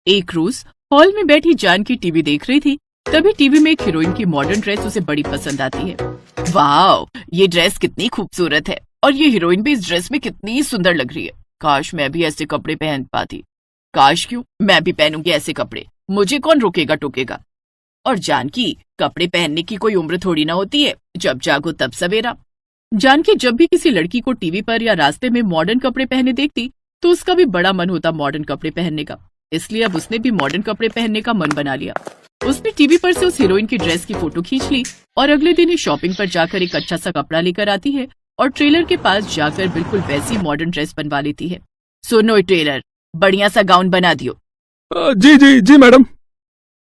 एक रोज हॉल में बैठी जानकी टीवी देख रही थी। तभी टीवी में एक हीरोइन की मॉडर्न ड्रेस उसे बड़ी पसंद आती है। वाह, ये ड्रेस कितनी खूबसूरत है और ये हीरोइन भी इस ड्रेस में कितनी सुंदर लग रही है। काश मैं भी ऐसे कपड़े पहन पाती। काश क्यों, मैं भी पहनूंगी ऐसे कपड़े, मुझे कौन रोकेगा टोकेगा। और जानकी, कपड़े पहनने की कोई उम्र थोड़ी ना होती है, जब जागो तब सवेरा। जानकी जब भी किसी लड़की को टीवी पर या रास्ते में मॉडर्न कपड़े पहने देखती तो उसका भी बड़ा मन होता मॉडर्न कपड़े पहनने का। इसलिए अब उसने भी मॉडर्न कपड़े पहनने का मन बना लिया। उसने टीवी पर से उस हीरोइन की ड्रेस की फोटो खींच ली और अगले दिन ही शॉपिंग पर जाकर एक अच्छा सा कपड़ा लेकर आती है और टेलर के पास जाकर बिल्कुल वैसी मॉडर्न ड्रेस बनवा लेती है। सुनो टेलर, बढ़िया सा गाउन बना दियो। जी जी जी मैडम।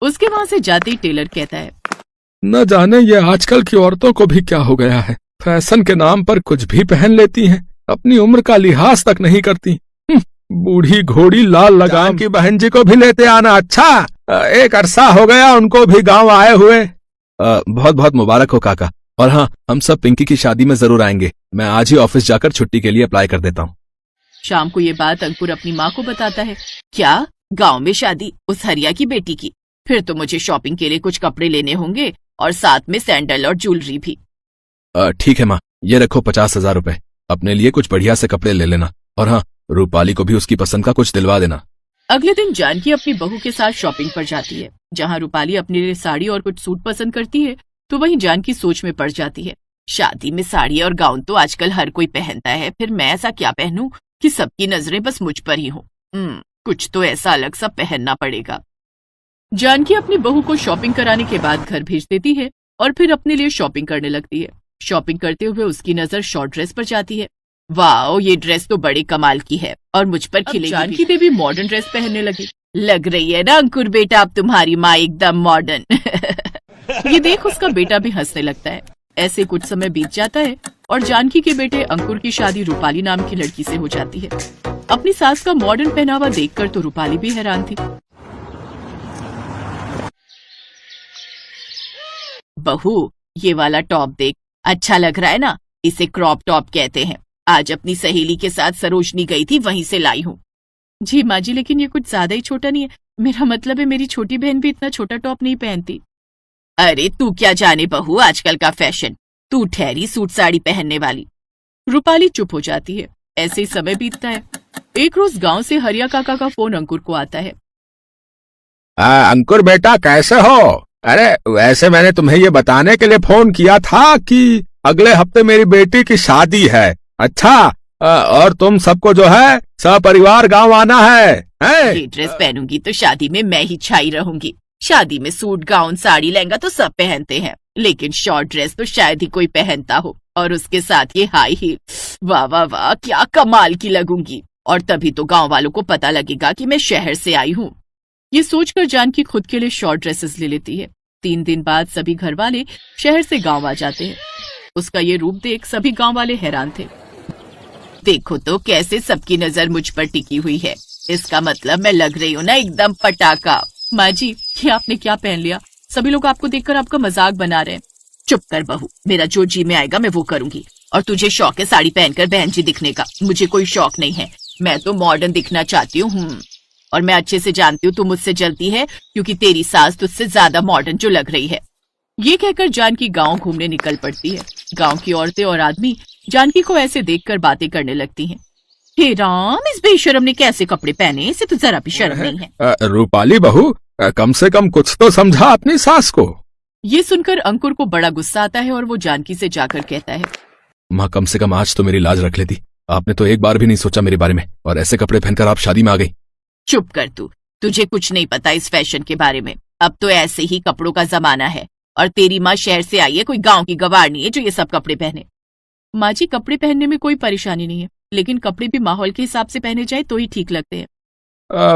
उसके वहाँ से जाते ही टेलर कहता है, न जाने ये आजकल की औरतों को भी क्या हो गया है, फैशन के नाम पर कुछ भी पहन लेती हैं, अपनी उम्र का लिहाज तक नहीं करती। बूढ़ी घोड़ी लाल लगाम की बहन जी को भी लेते आना। अच्छा, एक अरसा हो गया उनको भी गांव आए हुए। बहुत बहुत मुबारक हो काका। और हाँ, हम सब पिंकी की शादी में जरूर आएंगे। मैं आज ही ऑफिस जाकर छुट्टी के लिए अप्लाई कर देता हूँ। शाम को ये बात अंकुर अपनी माँ को बताता है। क्या, गांव में शादी उस हरिया की बेटी की? फिर तो मुझे शॉपिंग के लिए कुछ कपड़े लेने होंगे और साथ में सैंडल और ज्वेलरी भी। ठीक है माँ, ये रखो 50,000 रुपए। अपने लिए कुछ बढ़िया से कपड़े ले लेना और हाँ, रूपाली को भी उसकी पसंद का कुछ दिलवा देना। अगले दिन जानकी अपनी बहू के साथ शॉपिंग पर जाती है। जहाँ रूपाली अपने लिए साड़ी और कुछ सूट पसंद करती है तो वहीं जानकी सोच में पड़ जाती है। शादी में साड़ी और गाउन तो आजकल हर कोई पहनता है, फिर मैं ऐसा क्या पहनूं कि सबकी नजरें बस मुझ पर ही हो। कुछ तो ऐसा अलग सा पहनना पड़ेगा। जानकी अपनी बहू को शॉपिंग कराने के बाद घर भेज देती है और फिर अपने लिए शॉपिंग करने लगती है। शॉपिंग करते हुए उसकी नजर शॉर्ट ड्रेस पर जाती है। वाह, ये ड्रेस तो बड़े कमाल की है और मुझ पर खिलेगी। जानकी देवी मॉडर्न ड्रेस पहनने लगी। लग रही है ना अंकुर बेटा, अब तुम्हारी माँ एकदम मॉडर्न। ये देख उसका बेटा भी हंसने लगता है। ऐसे कुछ समय बीत जाता है और जानकी के बेटे अंकुर की शादी रूपाली नाम की लड़की से हो जाती है। अपनी सास का मॉडर्न पहनावा देखकर तो रूपाली भी हैरान थी। बहू, ये वाला टॉप देख, अच्छा लग रहा है ना? इसे क्रॉप टॉप कहते हैं। आज अपनी सहेली के साथ सरोजनी गई थी, वहीं से लाई हूँ। जी माँ जी, लेकिन ये कुछ ज्यादा ही छोटा नहीं है? मेरा मतलब है मेरी छोटी बहन भी इतना छोटा टॉप नहीं पहनती। अरे तू क्या जाने बहू आजकल का फैशन, तू ठहरी सूट साड़ी पहनने वाली। रूपाली चुप हो जाती है। ऐसे ही समय बीतता है। एक रोज गांव से हरिया काका का फोन अंकुर को आता है। अंकुर बेटा, कैसे हो? अरे वैसे मैंने तुम्हें ये बताने के लिए फोन किया था कि अगले हफ्ते मेरी बेटी की शादी है। अच्छा, और तुम सबको जो है सपरिवार गांव आना है। ये ड्रेस पहनूंगी तो शादी में मैं ही छाई रहूंगी। शादी में सूट गाउन साड़ी लहंगा तो सब पहनते हैं, लेकिन शॉर्ट ड्रेस तो शायद ही कोई पहनता हो, और उसके साथ ये हाई हील। वाह वाह वाह, क्या कमाल की लगूंगी। और तभी तो गांव वालों को पता लगेगा कि मैं शहर से आई हूँ। ये सोचकर जानकी खुद के लिए शॉर्ट ड्रेसेस ले लेती है। 3 दिन बाद सभी घर वाले शहर से गांव आ जाते हैं। उसका ये रूप देख सभी गांव वाले हैरान थे। देखो तो कैसे सबकी नजर मुझ पर टिकी हुई है। इसका मतलब मैं लग रही हूँ ना एकदम पटाखा। माँ जी, ये आपने क्या पहन लिया? सभी लोग आपको देखकर आपका मजाक बना रहे हैं। चुप कर बहू, मेरा जो जी में आएगा मैं वो करूंगी। और तुझे शौक है साड़ी पहनकर बहन जी दिखने का? मुझे कोई शौक नहीं है, मैं तो मॉडर्न दिखना चाहती हूँ। और मैं अच्छे से जानती हूँ तू मुझसे जलती है, क्योंकि तेरी सास तुझसे ज्यादा मॉडर्न जो लग रही है। ये कहकर जानकी गांव घूमने निकल पड़ती है। गांव की औरतें और आदमी जानकी को ऐसे देखकर बातें करने लगती हैं। हे राम, इस बेशर्म ने कैसे कपड़े पहने, इसे तो जरा भी शर्म नहीं है। रूपाली बहू, कम से कम कुछ तो समझा अपनी सास को। ये सुनकर अंकुर को बड़ा गुस्सा आता है और वो जानकी से जाकर कहता है, माँ कम से कम आज तो मेरी लाज रख लेती। आपने तो एक बार भी नहीं सोचा मेरे बारे में, और ऐसे कपड़े पहनकर आप शादी में आ गई। चुप कर तू, तुझे कुछ नहीं पता इस फैशन के बारे में। अब तो ऐसे ही कपड़ों का जमाना है, और तेरी माँ शहर से आई है, कोई गांव की गवार नहीं है जो ये सब कपड़े पहने। माँ जी, कपड़े पहनने में कोई परेशानी नहीं है, लेकिन कपड़े भी माहौल के हिसाब से पहने जाए तो ही ठीक लगते हैं।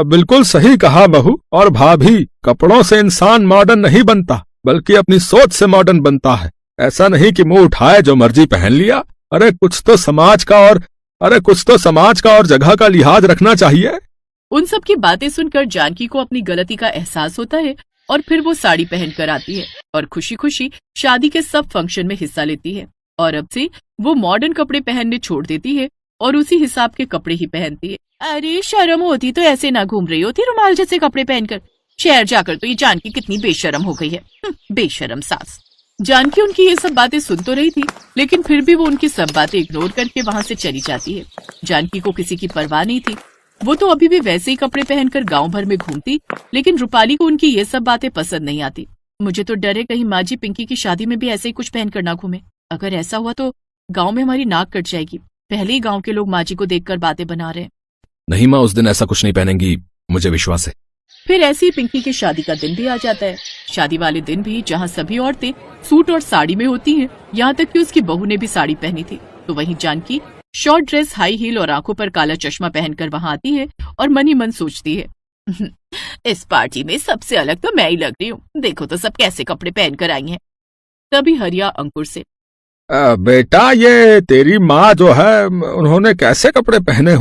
बिल्कुल सही कहा बहू। और भाभी, कपड़ों से इंसान मॉडर्न नहीं बनता, बल्कि अपनी सोच से मॉडर्न बनता है। ऐसा नहीं कि मुंह उठाए जो मर्जी पहन लिया। अरे कुछ तो समाज का और जगह का लिहाज रखना चाहिए। उन सब की बातें सुनकर जानकी को अपनी गलती का एहसास होता है और फिर वो साड़ी पहनकर आती है और खुशी खुशी शादी के सब फंक्शन में हिस्सा लेती है। और अब से वो मॉडर्न कपड़े पहनने छोड़ देती है और उसी हिसाब के कपड़े ही पहनती है। अरे शर्म होती तो ऐसे ना घूम रही होती रुमाल जैसे कपड़े पहनकर। शहर जाकर तो ये जानकी कितनी बेशर्म हो गई है। बेशर्म सास। जानकी उनकी ये सब बातें सुन तो रही थी, लेकिन फिर भी वो उनकी सब बातें इग्नोर करके वहां से चली जाती है। जानकी को किसी की परवाह नहीं थी। वो तो अभी भी वैसे ही कपड़े पहनकर गांव भर में घूमती, लेकिन रूपाली को उनकी ये सब बातें पसंद नहीं आती। मुझे तो डर है कहीं माँ जी पिंकी की शादी में भी ऐसे ही कुछ पहनकर ना घूमे। अगर ऐसा हुआ तो गांव में हमारी नाक कट जाएगी। पहले ही गांव के लोग माँ जी को देखकर बातें बना रहे हैं। नहीं माँ, उस दिन ऐसा कुछ नहीं पहनेंगी, मुझे विश्वास है। फिर ऐसे ही पिंकी की शादी का दिन भी आ जाता है। शादी वाले दिन भी जहाँ सभी औरतें सूट और साड़ी में होती हैं, यहाँ तक कि उसकी बहू ने भी साड़ी पहनी थी, तो वहीं Janki short dress, high heel और आंखों पर काला चश्मा पहनकर वहां आती है और मन ही मन सोचती है इस पार्टी में सबसे अलग तो मैं ही लग रही हूँ। देखो तो सब कैसे कपड़े पहनकर आई हैं। तभी हरिया अंकुर से, बेटा ये तेरी माँ जो है उन्होंने कैसे कपड़े पहने